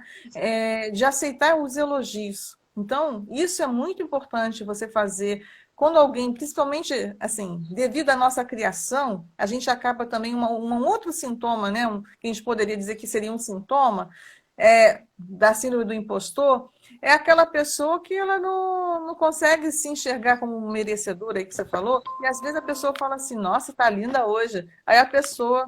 De aceitar os elogios. Então, isso é muito importante você fazer quando alguém, principalmente assim, devido à nossa criação, a gente acaba também um outro sintoma, né? Que a gente poderia dizer que seria um sintoma da síndrome do impostor, é aquela pessoa que ela não consegue se enxergar como merecedora, aí que você falou, e às vezes a pessoa fala assim, nossa, tá linda hoje. Aí a pessoa,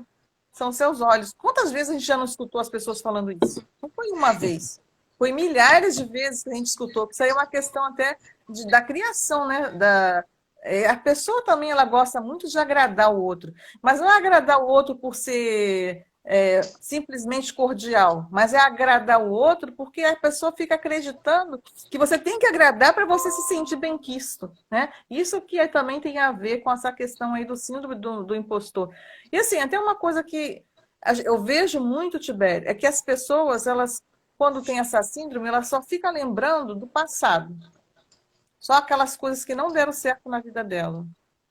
são seus olhos. Quantas vezes a gente já não escutou as pessoas falando isso? Não foi uma vez, foi milhares de vezes que a gente escutou, isso aí é uma questão até da criação, né? A pessoa também ela gosta muito de agradar o outro, mas não é agradar o outro por ser simplesmente cordial, mas é agradar o outro porque a pessoa fica acreditando que você tem que agradar para você se sentir bem-quisto, né? Isso que também tem a ver com essa questão aí do síndrome do impostor. E assim, até uma coisa que eu vejo muito, Tibério, é que as pessoas, elas, quando tem essa síndrome, elas só ficam lembrando do passado. Só aquelas coisas que não deram certo na vida dela.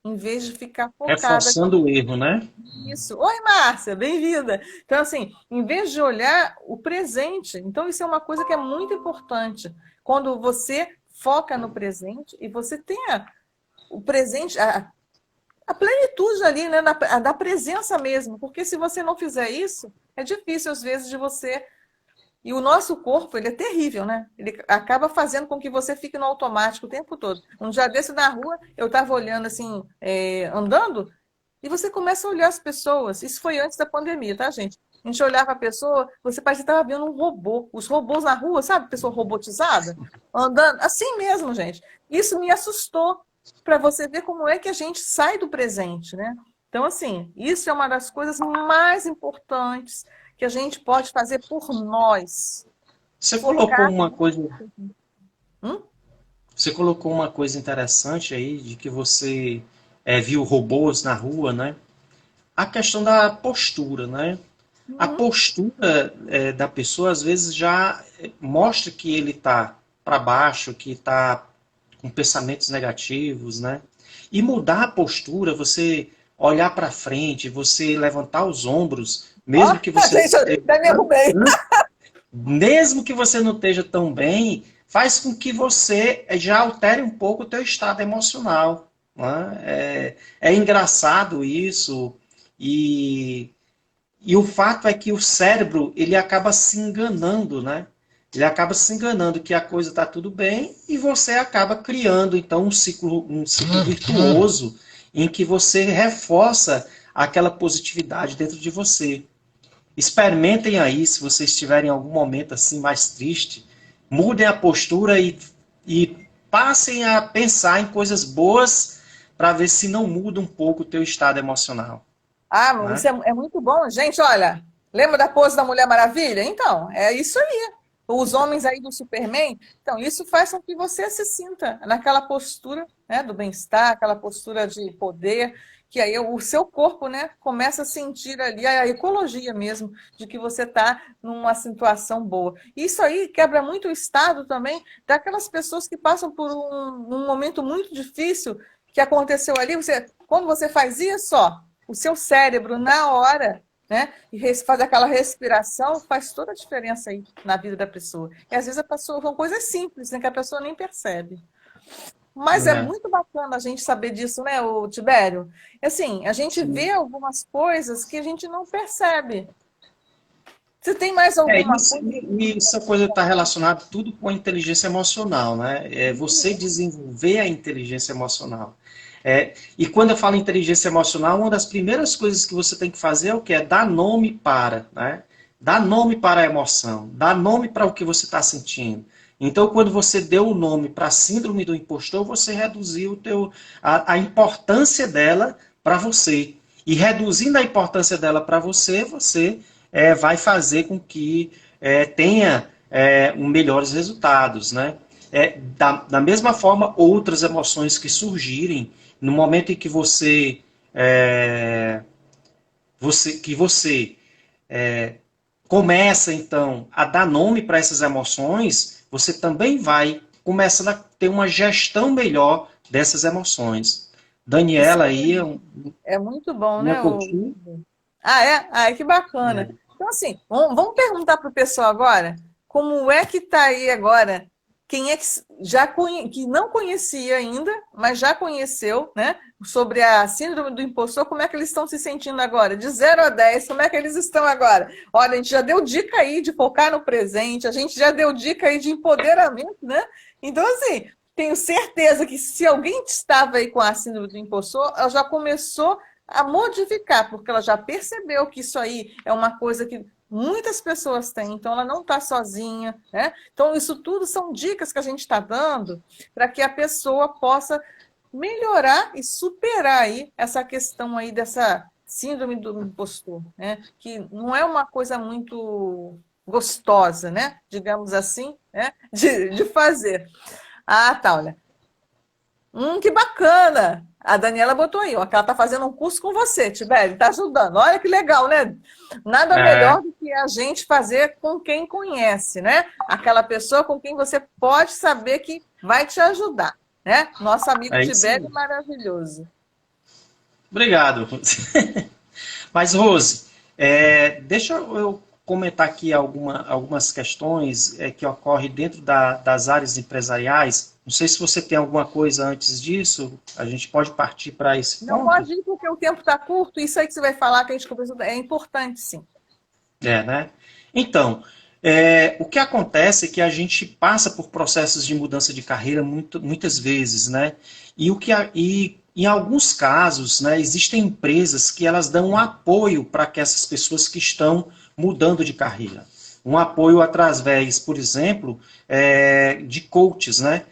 Em vez de ficar focada Reforçando o erro, né? isso. Oi, Márcia, bem-vinda. Então, assim, em vez de olhar o presente, então isso é uma coisa que é muito importante. Quando você foca no presente e você tenha o presente, a plenitude ali, né, da presença mesmo. Porque se você não fizer isso, é difícil às vezes de você. E o nosso corpo, ele é terrível, né? Ele acaba fazendo com que você fique no automático o tempo todo. Um dia desse na rua, eu estava olhando assim, andando, e você começa a olhar as pessoas. Isso foi antes da pandemia, tá, gente? A gente olhava a pessoa, você parecia que estava vendo um robô. Os robôs na rua, sabe? Pessoa robotizada, andando. Assim mesmo, gente. Isso me assustou para você ver como é que a gente sai do presente, né? Então, assim, isso é uma das coisas mais importantes que a gente pode fazer por nós. Você colocou Focar. uma coisa, Hum? você colocou uma coisa interessante aí de que você viu robôs na rua, né? A questão da postura, né? A Uhum. postura da pessoa às vezes já mostra que ele está para baixo, que está com pensamentos negativos, né? E mudar a postura, você olhar para frente, você levantar os ombros, Ó, mesmo que você gente, eu até me arrumei. mesmo que você não esteja tão bem, faz com que você já altere um pouco o teu estado emocional. Né? É engraçado isso, e, e o fato é que o cérebro ele acaba se enganando, né? Ele acaba se enganando que a coisa está tudo bem e você acaba criando então um ciclo virtuoso em que você reforça aquela positividade dentro de você. Experimentem aí, se vocês estiverem em algum momento assim mais triste, mudem a postura e passem a pensar em coisas boas para ver se não muda um pouco o teu estado emocional. Ah, Né? isso é muito bom. Gente, olha, lembra da pose da Mulher Maravilha? Então, é isso aí. Os homens aí do Superman. Então, isso faz com que você se sinta naquela postura, né, do bem-estar, aquela postura de poder, que aí o seu corpo, né, começa a sentir ali a ecologia mesmo, de que você está numa situação boa. Isso aí quebra muito o estado também daquelas pessoas que passam por um momento muito difícil que aconteceu ali. Quando você faz isso, ó, o seu cérebro, na hora, né? E faz aquela respiração, faz toda a diferença aí na vida da pessoa. E às vezes a pessoa, são coisas simples, né, que a pessoa nem percebe. Mas é É. muito bacana a gente saber disso, né, o Tibério? Assim, a gente vê Sim. algumas coisas que a gente não percebe. Você tem mais alguma Isso, coisa? e essa coisa está relacionada tudo com a inteligência emocional, né? É você desenvolver a inteligência emocional. E quando eu falo inteligência emocional, uma das primeiras coisas que você tem que fazer é o que? É dar nome para, né? Dar nome para a emoção, dar nome para o que você está sentindo. Então, quando você deu o nome para a síndrome do impostor, você reduziu a importância dela para você. E reduzindo a importância dela para você, você vai fazer com que tenha melhores resultados, né? Da mesma forma, outras emoções que surgirem no momento em que você começa, então, a dar nome para essas emoções, você também vai começando a ter uma gestão melhor dessas emoções. Isso Daniela aí é muito bom, minha né? coach. Ah, é? Ah, que bacana. É. Então, assim, vamos perguntar para o pessoal agora como é que está aí agora, quem é que que não conhecia ainda, mas já conheceu, né? Sobre a síndrome do impostor, como é que eles estão se sentindo agora? De 0 a 10, como é que eles estão agora? Olha, a gente já deu dica aí de focar no presente, a gente já deu dica aí de empoderamento, né? Então, assim, tenho certeza que se alguém estava aí com a síndrome do impostor, ela já começou a modificar, porque ela já percebeu que isso aí é uma coisa que muitas pessoas têm, então ela não está sozinha, né? Então, isso tudo são dicas que a gente está dando para que a pessoa possa melhorar e superar aí essa questão aí dessa síndrome do impostor, né? Que não é uma coisa muito gostosa, né? Digamos assim, né? De fazer. Ah, tá, olha. Que bacana! A Daniela botou aí, ó, que ela está fazendo um curso com você, Tibério, está ajudando. Olha que legal, né? Nada É, melhor do que a gente fazer com quem conhece, né? Aquela pessoa com quem você pode saber que vai te ajudar, né? Nosso amigo é isso Tibério é aí. maravilhoso. Obrigado, Rose. Mas, Rose, deixa eu comentar aqui algumas questões que ocorrem dentro das áreas empresariais. Não sei se você tem alguma coisa antes disso, a gente pode partir para esse Não ponto. pode ir porque o tempo está curto, isso aí que você vai falar, que a gente conversou, é importante, sim. Né? Então, o que acontece é que a gente passa por processos de mudança de carreira muitas vezes, né? E em alguns casos, né, existem empresas que elas dão um apoio para que essas pessoas que estão mudando de carreira. Um apoio através, por exemplo, de coaches, né?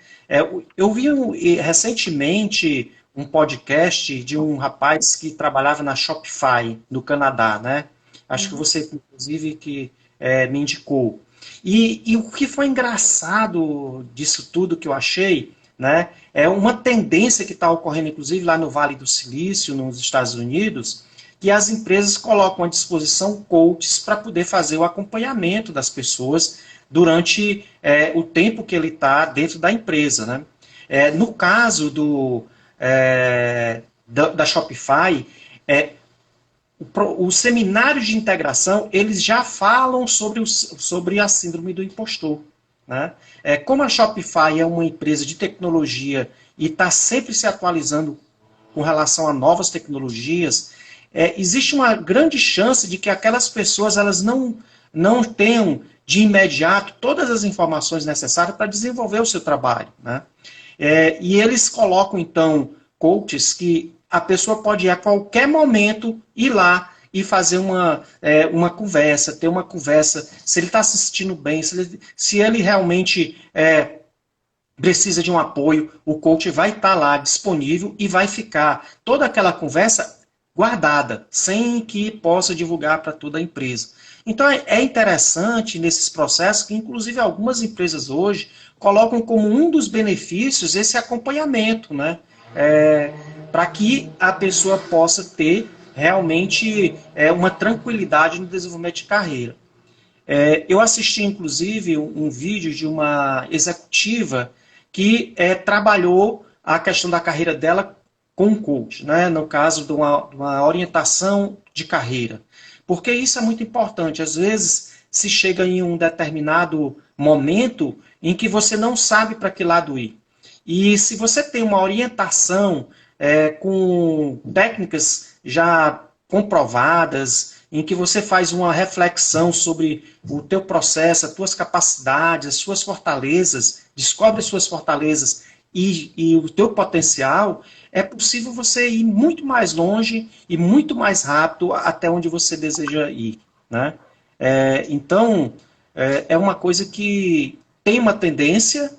Eu vi recentemente um podcast de um rapaz que trabalhava na Shopify, no Canadá, né? Acho que Uhum. você, inclusive, que me indicou. E o que foi engraçado disso tudo que eu achei, né, é uma tendência que está ocorrendo, inclusive, lá no Vale do Silício, nos Estados Unidos, que as empresas colocam à disposição coaches para poder fazer o acompanhamento das pessoas durante o tempo que ele está dentro da empresa. Né? No caso da Shopify, é, os seminários de integração, eles já falam sobre a síndrome do impostor. Né? Como a Shopify é uma empresa de tecnologia e está sempre se atualizando com relação a novas tecnologias, existe uma grande chance de que aquelas pessoas elas não tenham de imediato todas as informações necessárias para desenvolver o seu trabalho. Né? E eles colocam, então, coaches que a pessoa pode a qualquer momento ir lá e fazer uma conversa, ter uma conversa, se ele está se sentindo bem, se ele realmente precisa de um apoio, o coach vai estar lá disponível e vai ficar toda aquela conversa guardada, sem que possa divulgar para toda a empresa. Então é interessante nesses processos que, inclusive, algumas empresas hoje colocam como um dos benefícios esse acompanhamento, né? Para que a pessoa possa ter realmente uma tranquilidade no desenvolvimento de carreira. Eu assisti, inclusive, um vídeo de uma executiva que trabalhou a questão da carreira dela com um coach, né? No caso de uma orientação de carreira. Porque isso é muito importante. Às vezes, se chega em um determinado momento em que você não sabe para que lado ir. E se você tem uma orientação com técnicas já comprovadas, em que você faz uma reflexão sobre o teu processo, as tuas capacidades, as suas fortalezas, descobre as suas fortalezas e o teu potencial, é possível você ir muito mais longe e muito mais rápido até onde você deseja ir. Né? Então, é uma coisa que tem uma tendência,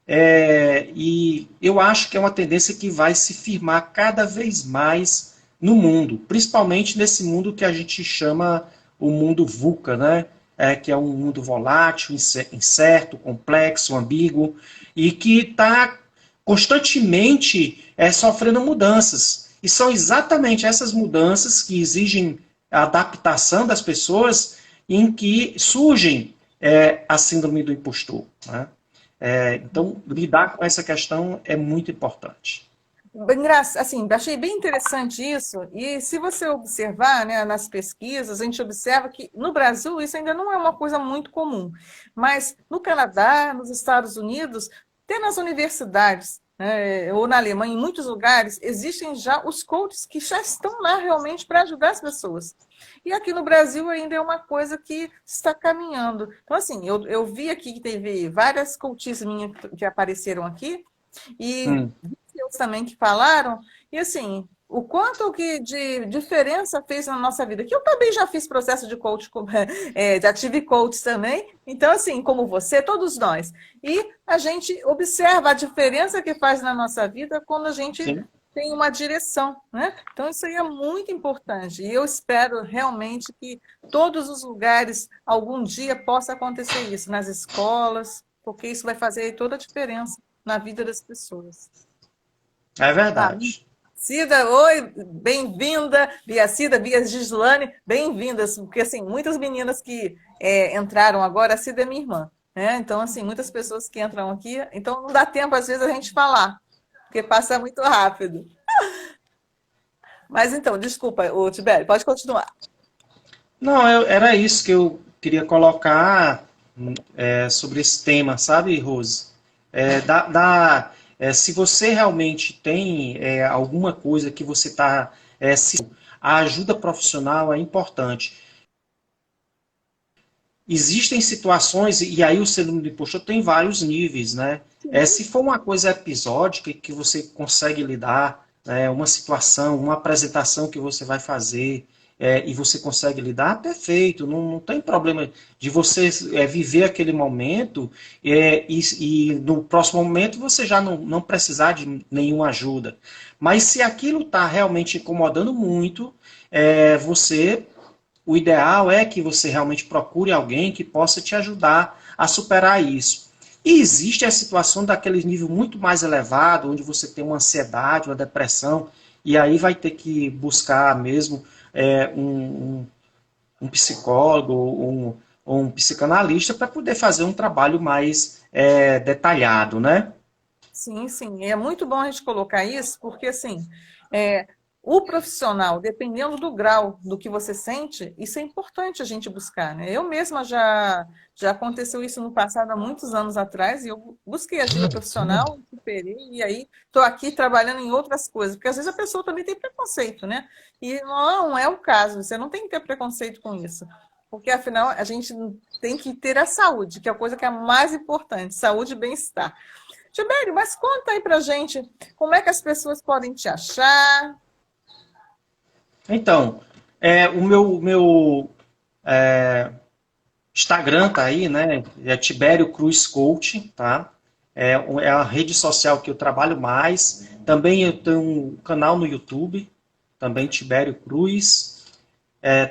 e eu acho que é uma tendência que vai se firmar cada vez mais no mundo, principalmente nesse mundo que a gente chama o mundo VUCA, né? que é um mundo volátil, incerto, complexo, ambíguo, e que está constantemente sofrendo mudanças. E são exatamente essas mudanças que exigem a adaptação das pessoas em que surgem a síndrome do impostor. Né? Então, lidar com essa questão é muito importante. Assim, achei bem interessante isso, e se você observar, né, nas pesquisas, a gente observa que no Brasil isso ainda não é uma coisa muito comum, mas no Canadá, nos Estados Unidos, até nas universidades, né, ou na Alemanha, em muitos lugares, existem já os coaches que já estão lá realmente para ajudar as pessoas. E aqui no Brasil ainda é uma coisa que está caminhando. Então, assim, eu vi aqui que teve várias coaches minhas que apareceram aqui, e Hum. também que falaram, e assim, o quanto que de diferença fez na nossa vida, que eu também já fiz processo de coach, já tive coach também, então assim, como você, todos nós, e a gente observa a diferença que faz na nossa vida quando a gente Sim. tem uma direção, né? Então isso aí é muito importante, e eu espero realmente que todos os lugares, algum dia, possa acontecer isso, nas escolas, porque isso vai fazer toda a diferença na vida das pessoas. É Ah, verdade. Cida, oi, bem-vinda. Bia Cida, Bia Gislane, bem-vindas. Porque, assim, muitas meninas que entraram agora, a Cida é minha irmã, né? Então, assim, muitas pessoas que entram aqui, então não dá tempo, às vezes, a gente falar, porque passa muito rápido. Mas, então, desculpa, o Tibério, pode continuar. Não, era isso que eu queria colocar sobre esse tema, sabe, Rose? Se você realmente tem alguma coisa que você está a ajuda profissional é importante. Existem situações, e aí o síndrome do impostor tem vários níveis, né? Se for uma coisa episódica que você consegue lidar, uma situação, uma apresentação que você vai fazer, e você consegue lidar, perfeito, não tem problema de você viver aquele momento e no próximo momento você já não precisar de nenhuma ajuda. Mas se aquilo está realmente incomodando muito, você o ideal é que você realmente procure alguém que possa te ajudar a superar isso. E existe a situação daquele nível muito mais elevado, onde você tem uma ansiedade, uma depressão, e aí vai ter que buscar mesmo um psicólogo ou um psicanalista para poder fazer um trabalho mais detalhado, né? Sim, sim. É muito bom a gente colocar isso, porque assim, é, o profissional, dependendo do grau do que você sente, isso é importante a gente buscar, né? Eu mesma já aconteceu isso no passado, há muitos anos atrás, e eu busquei ajuda profissional, superei, e aí estou aqui trabalhando em outras coisas, porque às vezes a pessoa também tem preconceito, né? E não é o caso, você não tem que ter preconceito com isso. Porque afinal a gente tem que ter a saúde, que é a coisa que é a mais importante, saúde e bem-estar. Tibério, mas conta aí pra gente como é que as pessoas podem te achar. Então, o meu Instagram tá aí, né? É Tibério Cruz Coach, tá? É a rede social que eu trabalho mais. Também eu tenho um canal no YouTube, também Tibério Cruz,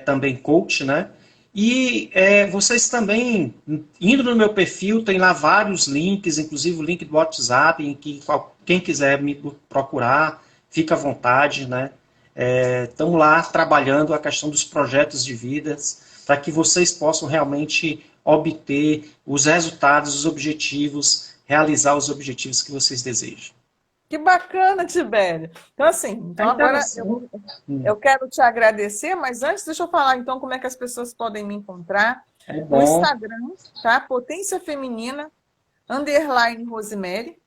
também coach, né? E vocês também, indo no meu perfil, tem lá vários links, inclusive o link do WhatsApp, em que quem quiser me procurar, fica à vontade, né? Estamos lá trabalhando a questão dos projetos de vidas, para que vocês possam realmente obter os resultados, os objetivos, realizar os objetivos que vocês desejam. Que bacana, Tibério. Então, assim, É então agora interessante. eu quero te agradecer, mas antes deixa eu falar então como é que as pessoas podem me encontrar. É No bom. Instagram, tá? Potência Feminina, _ Rosemary.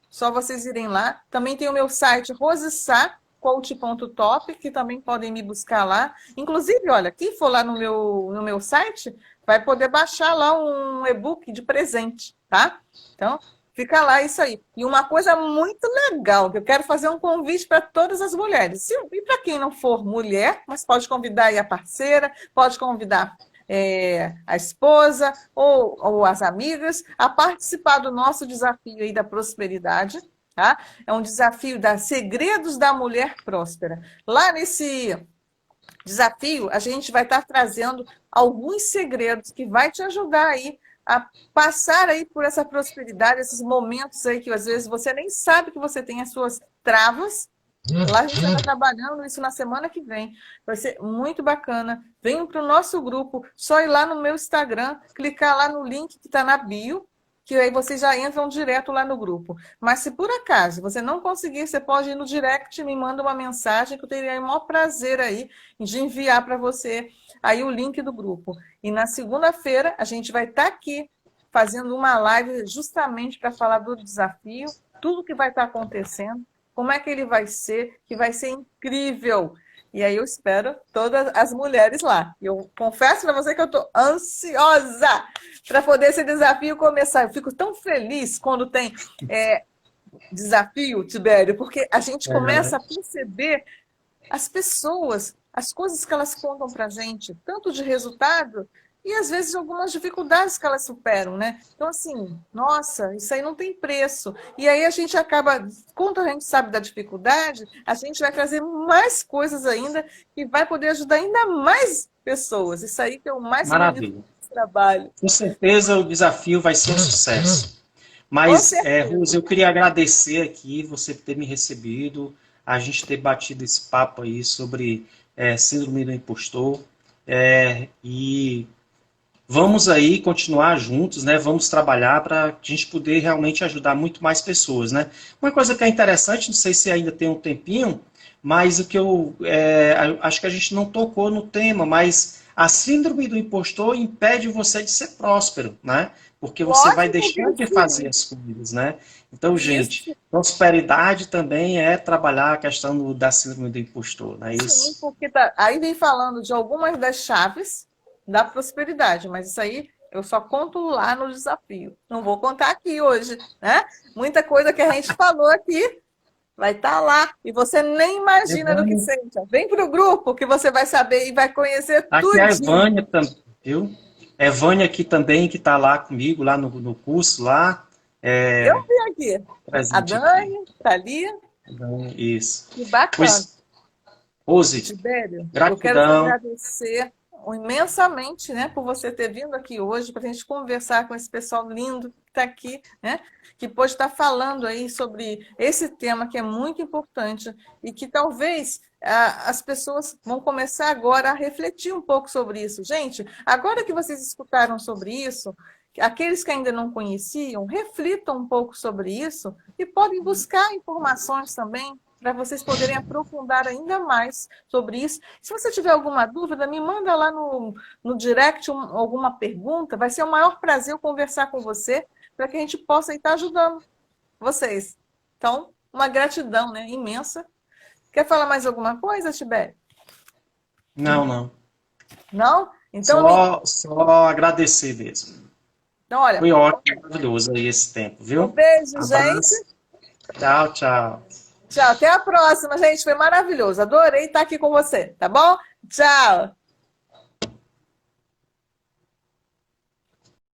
Só vocês irem lá. Também tem o meu site rosessacoach.top, que também podem me buscar lá. Inclusive, olha, quem for lá no meu site vai poder baixar lá um e-book de presente, tá? Então, fica lá isso aí. E uma coisa muito legal, que eu quero fazer um convite para todas as mulheres. E para quem não for mulher, mas pode convidar aí a parceira, pode convidar a esposa ou as amigas a participar do nosso desafio aí da prosperidade, tá? É um desafio da Segredos da Mulher Próspera. Lá desafio, a gente vai estar trazendo alguns segredos que vai te ajudar aí a passar aí por essa prosperidade, esses momentos aí que às vezes você nem sabe que você tem as suas travas. Lá a gente vai estar trabalhando isso na semana que vem. Vai ser muito bacana. Venham para o nosso grupo. Só ir lá no meu Instagram, clicar lá no link que está na bio, que aí vocês já entram direto lá no grupo. Mas se por acaso você não conseguir, você pode ir no direct e me manda uma mensagem que eu teria o maior prazer aí de enviar para você aí o link do grupo. E na segunda-feira a gente vai estar aqui fazendo uma live justamente para falar do desafio, tudo que vai estar acontecendo, como é que ele vai ser, que vai ser incrível. E aí eu espero todas as mulheres lá. Eu confesso para você que eu estou ansiosa para poder esse desafio começar. Eu fico tão feliz quando tem desafio, Tibério, porque a gente começa a perceber as pessoas, as coisas que elas contam para a gente, tanto de resultado e às vezes algumas dificuldades que elas superam, né? Então, assim, nossa, isso aí não tem preço. E aí a gente acaba, quando a gente sabe da dificuldade, a gente vai trazer mais coisas ainda e vai poder ajudar ainda mais pessoas. Isso aí que é o mais bonito desse trabalho. Com certeza o desafio vai ser um sucesso. Mas, Rose, eu queria agradecer aqui você ter me recebido, a gente ter batido esse papo aí sobre síndrome do impostor. E vamos aí continuar juntos, né? Vamos trabalhar para a gente poder realmente ajudar muito mais pessoas, né? Uma coisa que é interessante, não sei se ainda tem um tempinho, mas o que eu acho que a gente não tocou no tema, mas a síndrome do impostor impede você de ser próspero, né? Porque você vai deixando de fazer as coisas, né? Então, gente, prosperidade também é trabalhar a questão da síndrome do impostor, não é isso? Sim, porque aí vem falando de algumas das chaves da prosperidade, mas isso aí eu só conto lá no desafio. Não vou contar aqui hoje, né? Muita coisa que a gente falou aqui vai estar lá e você nem imagina do que seja. Vem para o grupo que você vai saber e vai conhecer tudo. Aqui é a Evânia também, viu? É a Evânia aqui também, que está lá comigo, lá no curso, lá. Eu vi aqui. A Dani, está ali. Isso. Que bacana. Pois, Rose, Tibério, gratidão. eu quero te agradecer imensamente, né, por você ter vindo aqui hoje para a gente conversar com esse pessoal lindo que está aqui, né, que pode estar falando aí sobre esse tema que é muito importante e que talvez as pessoas vão começar agora a refletir um pouco sobre isso. Gente, agora que vocês escutaram sobre isso, aqueles que ainda não conheciam, reflitam um pouco sobre isso e podem buscar informações também para vocês poderem aprofundar ainda mais sobre isso. Se você tiver alguma dúvida, me manda lá no direct alguma pergunta. Vai ser o maior prazer eu conversar com você para que a gente possa estar ajudando vocês. Então, uma gratidão, né, imensa. Quer falar mais alguma coisa, Tibério? Não, não. Não? Então, só agradecer mesmo. Então, olha, foi ótimo, maravilhoso aí esse tempo, viu? Um beijo, abraço. gente. Tchau, tchau. Tchau, até a próxima, gente. Foi maravilhoso. Adorei estar aqui com você, tá bom? Tchau.